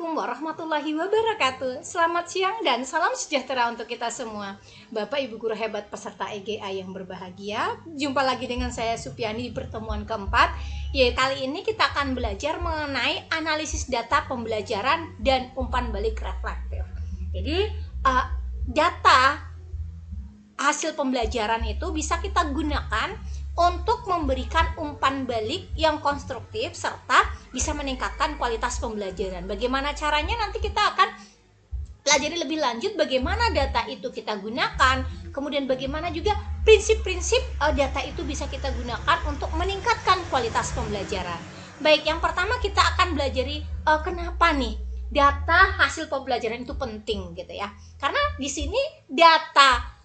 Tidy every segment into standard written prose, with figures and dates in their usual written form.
Assalamualaikum warahmatullahi wabarakatuh. Selamat siang dan salam sejahtera untuk kita semua. Bapak Ibu guru hebat peserta EGA yang berbahagia, jumpa lagi dengan saya Supiani di pertemuan keempat. Ya, kali ini kita akan belajar mengenai analisis data pembelajaran dan umpan balik reflektif. Jadi data hasil pembelajaran itu bisa kita gunakan untuk memberikan umpan balik yang konstruktif serta bisa meningkatkan kualitas pembelajaran. Bagaimana caranya nanti kita akan pelajari lebih lanjut bagaimana data itu kita gunakan, kemudian bagaimana juga prinsip-prinsip data itu bisa kita gunakan untuk meningkatkan kualitas pembelajaran. Baik, yang pertama kita akan belajari kenapa nih data hasil pembelajaran itu penting gitu ya. Karena di sini data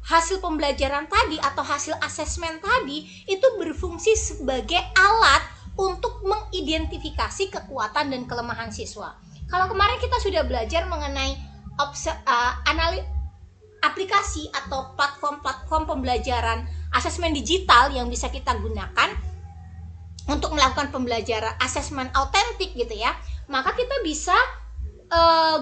hasil pembelajaran tadi atau hasil asesmen tadi itu berfungsi sebagai alat untuk mengidentifikasi kekuatan dan kelemahan siswa. Kalau kemarin kita sudah belajar mengenai aplikasi atau platform pembelajaran asesmen digital yang bisa kita gunakan untuk melakukan pembelajaran asesmen autentik gitu ya, maka kita bisa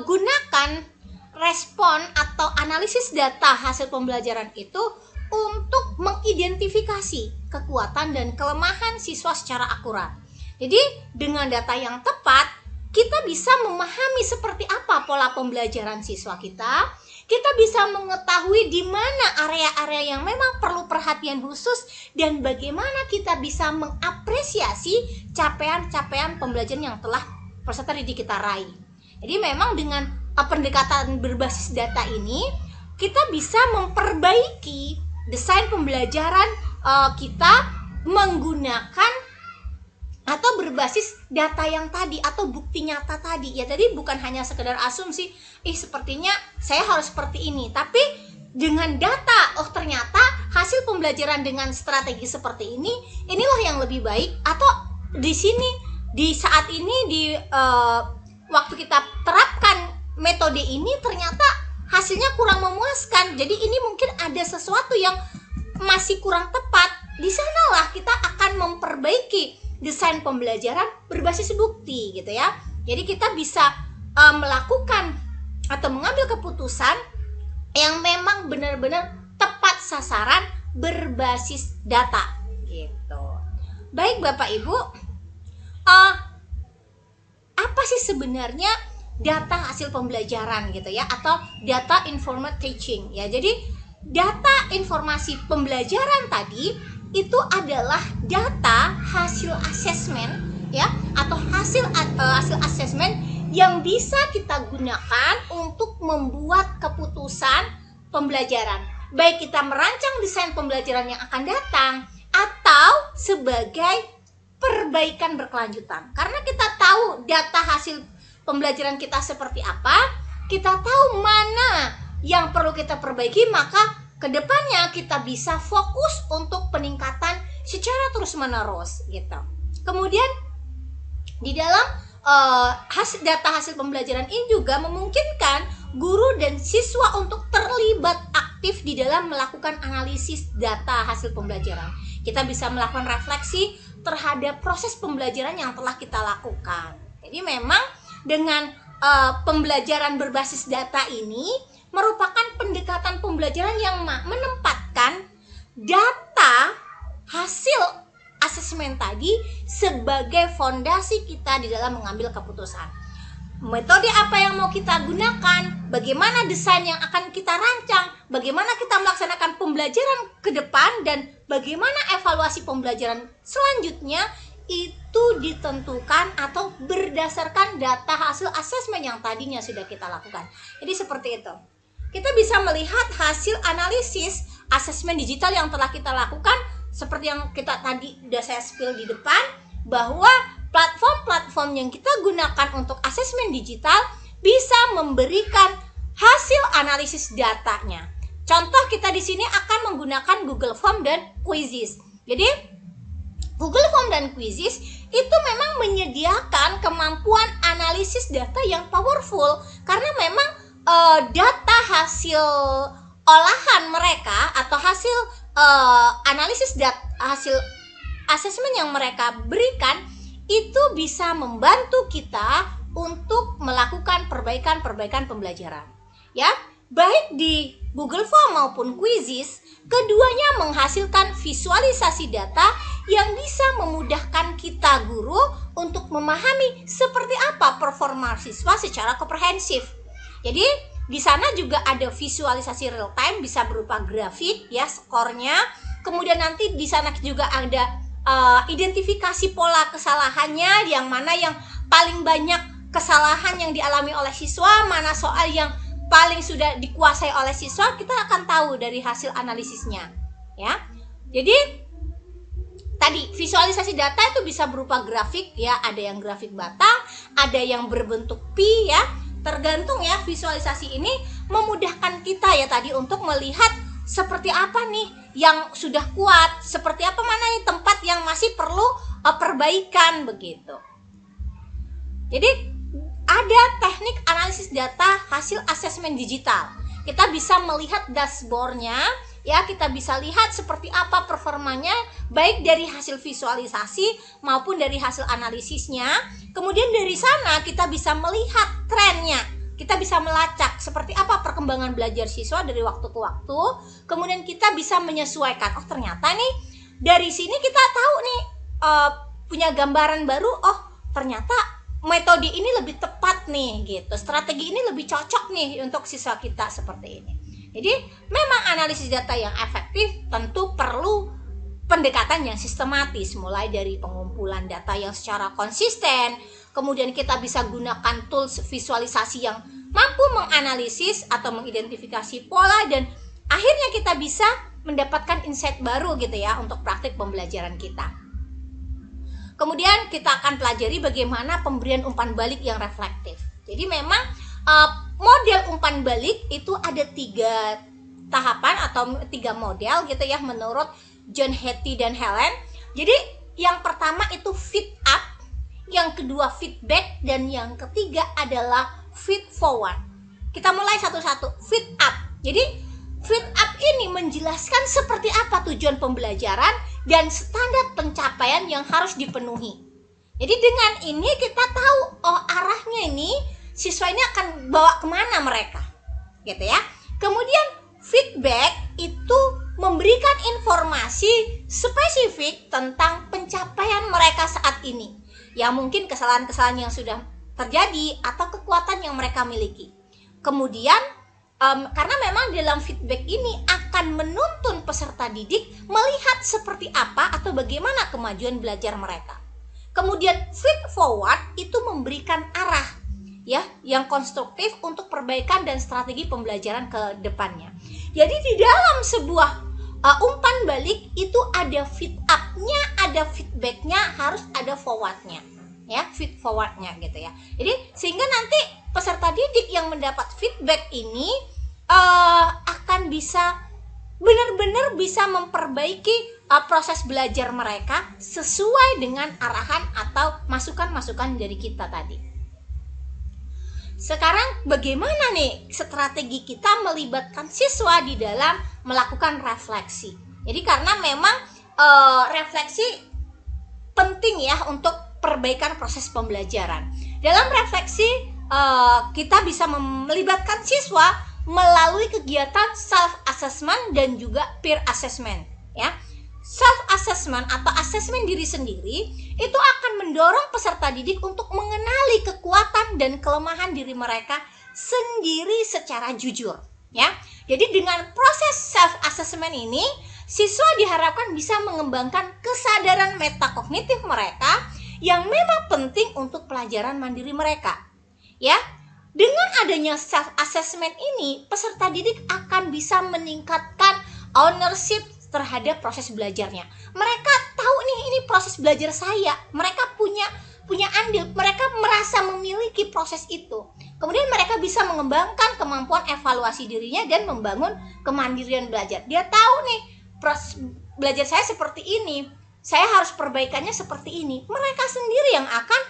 gunakan respon atau analisis data hasil pembelajaran itu untuk mengidentifikasi kekuatan dan kelemahan siswa secara akurat. Jadi dengan data yang tepat, kita bisa memahami seperti apa pola pembelajaran siswa kita. Kita bisa mengetahui di mana area-area yang memang perlu perhatian khusus dan bagaimana kita bisa mengapresiasi capaian-capaian pembelajaran yang telah peserta didik kita raih. Jadi memang dengan pendekatan berbasis data ini kita bisa memperbaiki desain pembelajaran kita menggunakan atau berbasis data yang tadi atau bukti nyata tadi. Ya tadi bukan hanya sekedar asumsi, sepertinya saya harus seperti ini, tapi dengan data, oh ternyata hasil pembelajaran dengan strategi seperti ini, inilah yang lebih baik. Atau di sini di saat ini di waktu kita terapkan metode ini ternyata hasilnya kurang memuaskan. Jadi ini mungkin ada sesuatu yang masih kurang tepat. Di sanalah kita akan memperbaiki desain pembelajaran berbasis bukti gitu ya. Jadi kita bisa melakukan atau mengambil keputusan yang memang benar-benar tepat sasaran berbasis data gitu. Baik Bapak Ibu, apa sih sebenarnya data hasil pembelajaran gitu ya, atau data informed teaching ya. Jadi data informasi pembelajaran tadi itu adalah data hasil asesmen ya, atau hasil asesmen yang bisa kita gunakan untuk membuat keputusan pembelajaran, baik kita merancang desain pembelajaran yang akan datang atau sebagai perbaikan berkelanjutan. Karena kita tahu data hasil pembelajaran kita seperti apa, kita tahu mana yang perlu kita perbaiki, maka kedepannya kita bisa fokus untuk peningkatan secara terus-menerus gitu. Kemudian di dalam data hasil pembelajaran ini juga memungkinkan guru dan siswa untuk terlibat aktif di dalam melakukan analisis data hasil pembelajaran. Kita bisa melakukan refleksi terhadap proses pembelajaran yang telah kita lakukan. Jadi memang dengan pembelajaran berbasis data ini merupakan pendekatan pembelajaran yang menempatkan data hasil asesmen tadi sebagai fondasi kita di dalam mengambil keputusan. Metode apa yang mau kita gunakan, bagaimana desain yang akan kita rancang, bagaimana kita melaksanakan pembelajaran ke depan, dan bagaimana evaluasi pembelajaran selanjutnya itu ditentukan atau berdasarkan data hasil asesmen yang tadinya sudah kita lakukan. Jadi seperti itu. Kita bisa melihat hasil analisis asesmen digital yang telah kita lakukan, seperti yang kita tadi sudah saya spill di depan, bahwa platform-platform yang kita gunakan untuk asesmen digital bisa memberikan hasil analisis datanya. Contoh kita di sini akan menggunakan Google Form dan Quizzes. Jadi Google Form dan Quizzes itu memang menyediakan kemampuan analisis data yang powerful, karena memang data hasil olahan mereka atau hasil analisis data hasil asesmen yang mereka berikan itu bisa membantu kita untuk melakukan perbaikan pembelajaran. Ya, baik di Google Form maupun Quizzes, keduanya menghasilkan visualisasi data yang bisa memudahkan kita guru untuk memahami seperti apa performa siswa secara komprehensif. Jadi di sana juga ada visualisasi real time, bisa berupa grafik ya skornya. Kemudian nanti di sana juga ada identifikasi pola kesalahannya, yang mana yang paling banyak kesalahan yang dialami oleh siswa, mana soal yang paling sudah dikuasai oleh siswa, kita akan tahu dari hasil analisisnya ya. Jadi tadi visualisasi data itu bisa berupa grafik ya, ada yang grafik batang, ada yang berbentuk pi ya. Tergantung ya, visualisasi ini memudahkan kita ya tadi untuk melihat seperti apa nih yang sudah kuat, seperti apa mana nih tempat yang masih perlu perbaikan begitu. Jadi ada teknik analisis data hasil asesmen digital. Kita bisa melihat dashboardnya ya, kita bisa lihat seperti apa performanya baik dari hasil visualisasi maupun dari hasil analisisnya. Kemudian dari sana kita bisa melihat trennya, kita bisa melacak seperti apa perkembangan belajar siswa dari waktu ke waktu. Kemudian kita bisa menyesuaikan, oh ternyata nih dari sini kita tahu nih punya gambaran baru, oh ternyata metode ini lebih tepat nih gitu, strategi ini lebih cocok nih untuk siswa kita seperti ini. Jadi memang analisis data yang efektif tentu perlu pendekatan yang sistematis, mulai dari pengumpulan data yang secara konsisten, kemudian kita bisa gunakan tools visualisasi yang mampu menganalisis atau mengidentifikasi pola, dan akhirnya kita bisa mendapatkan insight baru gitu ya untuk praktik pembelajaran kita. Kemudian kita akan pelajari bagaimana pemberian umpan balik yang reflektif. Jadi memang model umpan balik itu ada 3 tahapan atau 3 model gitu ya menurut John Hattie dan Helen. Jadi yang pertama itu feed up, yang kedua feedback, dan yang ketiga adalah feed forward. Kita mulai satu-satu. Feed up. Jadi feed up ini menjelaskan seperti apa tujuan pembelajaran dan standar pencapaian yang harus dipenuhi. Jadi dengan ini kita tahu, oh arahnya ini siswa ini akan bawa kemana mereka, gitu ya. Kemudian feedback itu memberikan informasi spesifik tentang pencapaian mereka saat ini, yang mungkin kesalahan-kesalahan yang sudah terjadi atau kekuatan yang mereka miliki. Kemudian karena memang dalam feedback ini akan menuntun peserta didik melihat seperti apa atau bagaimana kemajuan belajar mereka. Kemudian feed forward itu memberikan arah ya yang konstruktif untuk perbaikan dan strategi pembelajaran ke depannya. Jadi di dalam sebuah umpan balik itu ada feed up-nya, ada feedback-nya, harus ada forward-nya. Ya, feed forward-nya gitu ya. Jadi sehingga nanti peserta didik yang mendapat feedback ini akan bisa benar-benar bisa memperbaiki proses belajar mereka sesuai dengan arahan atau masukan-masukan dari kita tadi. Sekarang bagaimana nih strategi kita melibatkan siswa di dalam melakukan refleksi? Jadi karena memang refleksi penting ya untuk perbaikan proses pembelajaran. Dalam refleksi kita bisa melibatkan siswa melalui kegiatan self assessment dan juga peer assessment ya. Self assessment atau asesmen diri sendiri itu akan mendorong peserta didik untuk mengenali kekuatan dan kelemahan diri mereka sendiri secara jujur ya. Jadi dengan proses self assessment ini siswa diharapkan bisa mengembangkan kesadaran metakognitif mereka yang memang penting untuk pelajaran mandiri mereka ya. Dengan adanya self assessment ini, peserta didik akan bisa meningkatkan ownership terhadap proses belajarnya. Mereka tahu nih ini proses belajar saya. Mereka punya andil, mereka merasa memiliki proses itu. Kemudian mereka bisa mengembangkan kemampuan evaluasi dirinya dan membangun kemandirian belajar. Dia tahu nih proses belajar saya seperti ini. Saya harus perbaikannya seperti ini. Mereka sendiri yang akan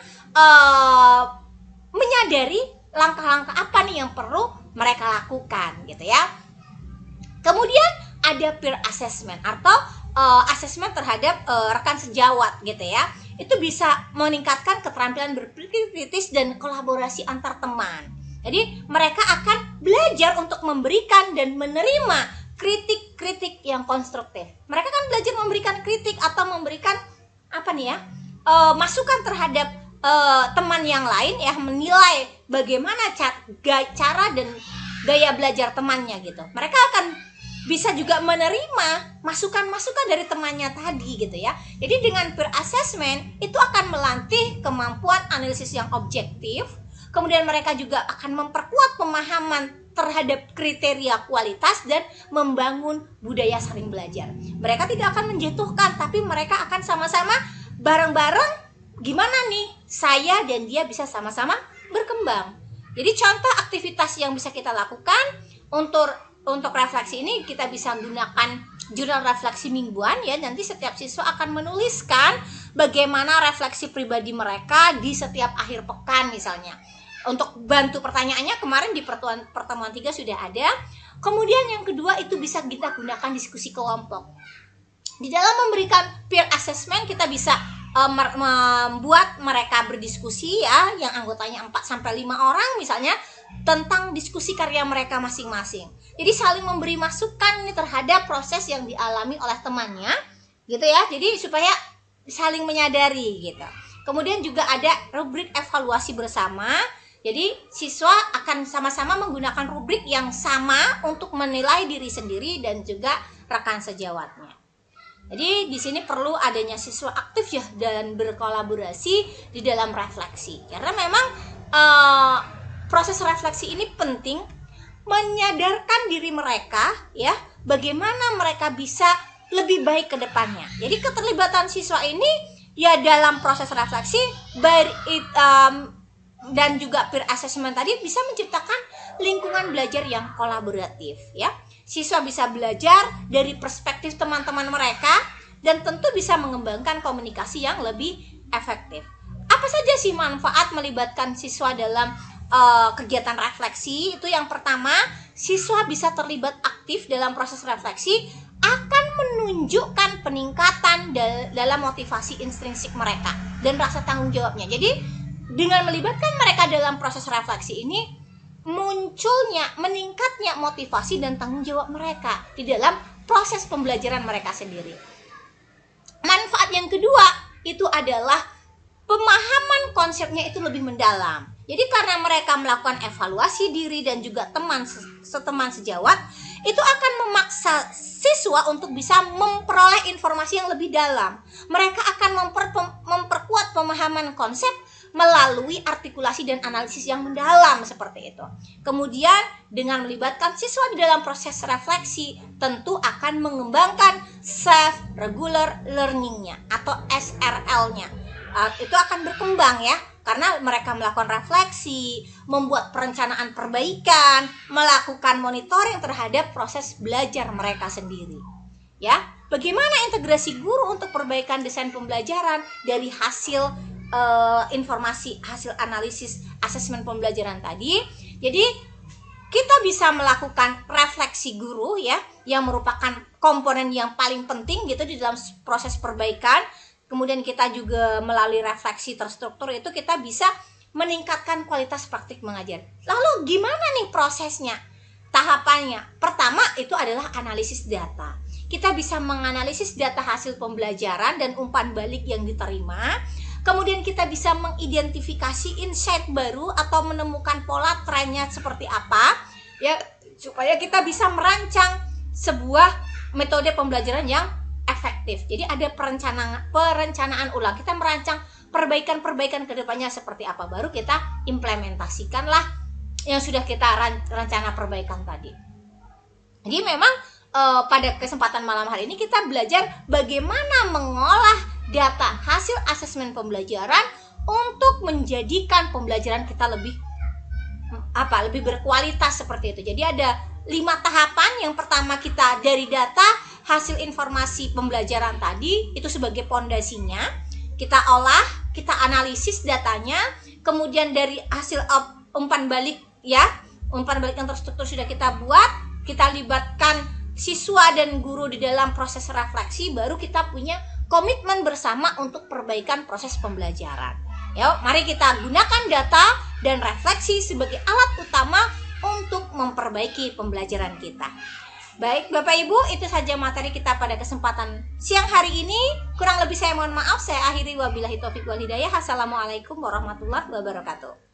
menyadari langkah-langkah apa nih yang perlu mereka lakukan gitu ya. Kemudian ada peer assessment atau assessment terhadap rekan sejawat gitu ya. itu bisa meningkatkan keterampilan berpikir kritis dan kolaborasi antar teman. Jadi mereka akan belajar untuk memberikan dan menerima kritik-kritik yang konstruktif. Mereka kan belajar memberikan kritik atau memberikan masukan terhadap teman yang lain ya, menilai bagaimana cara dan gaya belajar temannya gitu. Mereka akan bisa juga menerima masukan-masukan dari temannya tadi gitu ya. Jadi dengan peer assessment itu akan melatih kemampuan analisis yang objektif. Kemudian mereka juga akan memperkuat pemahaman terhadap kriteria kualitas dan membangun budaya saling belajar. Mereka tidak akan menjatuhkan, tapi mereka akan sama-sama bareng-bareng gimana nih saya dan dia bisa sama-sama berkembang. Jadi contoh aktivitas yang bisa kita lakukan untuk refleksi ini, kita bisa gunakan jurnal refleksi mingguan ya. Nanti setiap siswa akan menuliskan bagaimana refleksi pribadi mereka di setiap akhir pekan misalnya. Untuk bantu pertanyaannya kemarin di pertemuan 3 sudah ada. Kemudian yang kedua itu bisa kita gunakan diskusi kelompok. Di dalam memberikan peer assessment kita bisa membuat mereka berdiskusi ya, yang anggotanya 4-5 orang misalnya, tentang diskusi karya mereka masing-masing. Jadi saling memberi masukan nih terhadap proses yang dialami oleh temannya gitu ya. Jadi supaya saling menyadari gitu. Kemudian juga ada rubrik evaluasi bersama. Jadi siswa akan sama-sama menggunakan rubrik yang sama untuk menilai diri sendiri dan juga rekan sejawatnya. Jadi di sini perlu adanya siswa aktif ya dan berkolaborasi di dalam refleksi. Karena memang proses refleksi ini penting menyadarkan diri mereka ya, bagaimana mereka bisa lebih baik ke depannya. Jadi keterlibatan siswa ini ya dalam proses refleksi dan juga peer assessment tadi bisa menciptakan lingkungan belajar yang kolaboratif ya. Siswa bisa belajar dari perspektif teman-teman mereka dan tentu bisa mengembangkan komunikasi yang lebih efektif. Apa saja sih manfaat melibatkan siswa dalam kegiatan refleksi? Itu yang pertama, siswa bisa terlibat aktif dalam proses refleksi akan menunjukkan peningkatan dalam motivasi intrinsik mereka dan rasa tanggung jawabnya. Jadi dengan melibatkan mereka dalam proses refleksi ini, meningkatnya motivasi dan tanggung jawab mereka di dalam proses pembelajaran mereka sendiri. Manfaat yang kedua itu adalah pemahaman konsepnya itu lebih mendalam. Jadi karena mereka melakukan evaluasi diri dan juga teman sejawat, itu akan memaksa siswa untuk bisa memperoleh informasi yang lebih dalam. Mereka akan memperkuat pemahaman konsep melalui artikulasi dan analisis yang mendalam seperti itu. Kemudian dengan melibatkan siswa di dalam proses refleksi, tentu akan mengembangkan self-regular learning-nya atau SRL-nya. Itu akan berkembang ya, karena mereka melakukan refleksi, membuat perencanaan perbaikan, melakukan monitoring terhadap proses belajar mereka sendiri. Ya, bagaimana integrasi guru untuk perbaikan desain pembelajaran dari hasil informasi hasil analisis asesmen pembelajaran tadi. Jadi kita bisa melakukan refleksi guru ya, yang merupakan komponen yang paling penting gitu di dalam proses perbaikan. Kemudian kita juga melalui refleksi terstruktur itu kita bisa meningkatkan kualitas praktik mengajar. Lalu gimana nih prosesnya? Tahapannya, pertama itu adalah analisis data. Kita bisa menganalisis data hasil pembelajaran dan umpan balik yang diterima. Kemudian kita bisa mengidentifikasi insight baru atau menemukan pola trennya seperti apa ya, supaya kita bisa merancang sebuah metode pembelajaran yang efektif. Jadi ada perencanaan ulang. Kita merancang perbaikan-perbaikan ke depannya seperti apa, baru kita implementasikanlah yang sudah kita rencana perbaikan tadi. Jadi memang pada kesempatan malam hari ini kita belajar bagaimana mengolah data hasil asesmen pembelajaran untuk menjadikan pembelajaran kita lebih berkualitas seperti itu. Jadi ada 5 tahapan. Yang pertama, kita dari data hasil informasi pembelajaran tadi itu sebagai pondasinya, kita olah, kita analisis datanya, kemudian dari hasil umpan balik ya, umpan balik yang terstruktur sudah kita buat, kita libatkan siswa dan guru di dalam proses refleksi, baru kita punya komitmen bersama untuk perbaikan proses pembelajaran. Yuk, mari kita gunakan data dan refleksi sebagai alat utama untuk memperbaiki pembelajaran kita. Baik Bapak Ibu, itu saja materi kita pada kesempatan siang hari ini. Kurang lebih saya mohon maaf, saya akhiri wabillahi taufik wal hidayah. Assalamualaikum warahmatullahi wabarakatuh.